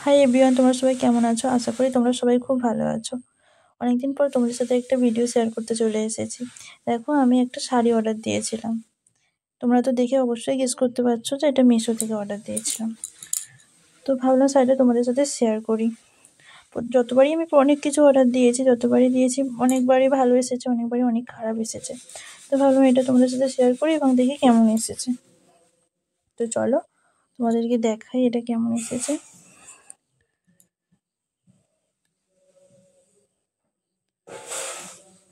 Hi everyone, তোমরা সবাই কেমন আছো? আশা করি তোমরা সবাই খুব ভালো আছো। অনেকদিন পর তোমাদের সাথে একটা ভিডিও শেয়ার করতে চলে এসেছি। দেখো, আমি একটা শাড়ি অর্ডার দিয়েছিলাম। তোমরা তো দেখে অবশ্যই গেস করতে পারছো যে এটা মিশো থেকে অর্ডার দিয়েছিলাম। তো ভাবলাম শাড়িটা তোমাদের সাথে শেয়ার করি। যতবারই আমি অনেক কিছু অর্ডার দিয়েছি, অনেকবারই ভালো এসেছে, অনেকবারই অনেক খারাপ এসেছে। তো ভাবলাম এটা তোমাদের সাথে শেয়ার করি এবং দেখি কেমন এসেছে। তো চলো তোমাদেরকে দেখাই এটা কেমন এসেছে।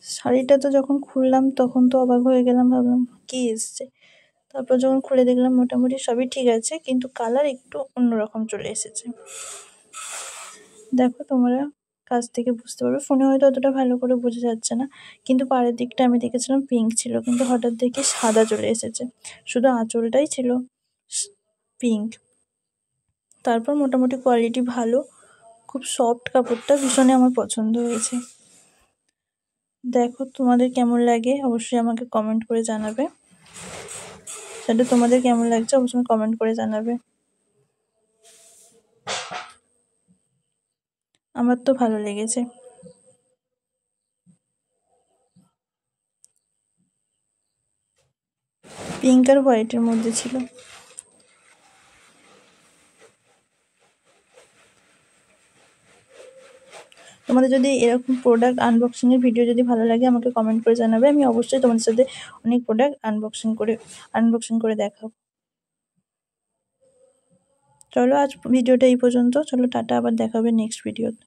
শাড়িটা তো যখন খুললাম তখন তো অবাক হয়ে গেলাম, ভাবলাম কি এসছে। তারপর যখন খুলে দেখলাম মোটামুটি সবই ঠিক আছে, কিন্তু কালার একটু অন্যরকম চলে এসেছে। দেখো তোমরা কাছ থেকে বুঝতে পারবে, ফোনে হয়তো অতটা ভালো করে বোঝা যাচ্ছে না, কিন্তু পাড়ের দিকটা আমি দেখেছিলাম পিঙ্ক ছিল, কিন্তু হঠাৎ দেখি সাদা চলে এসেছে, শুধু আঁচলটাই ছিল পিঙ্ক। তারপর মোটামুটি কোয়ালিটি ভালো, খুব সফট, কাপড়টা ভীষণই আমার পছন্দ হয়েছে। দেখো তোমাদের কেমন লাগে অবশ্যই আমাকে কমেন্ট করে জানাবে। সেটা তোমাদের কেমন লাগছে অবশ্যই কমেন্ট করে জানাবে। আমার তো ভালো লেগেছে। পিঙ্ক আর হোয়াইটের মধ্যে ছিল। তোমাদের যদি এরকম প্রোডাক্ট আনবক্সিং এর ভিডিও যদি ভালো লাগে আমাকে কমেন্ট করে জানাবে, আমি অবশ্যই তোমাদের সাথে অনেক প্রোডাক্ট আনবক্সিং করে দেখাবো। চলো আজ ভিডিওটা এই পর্যন্ত, চলো টাটা, আবার দেখা হবে নেক্সট ভিডিওতে।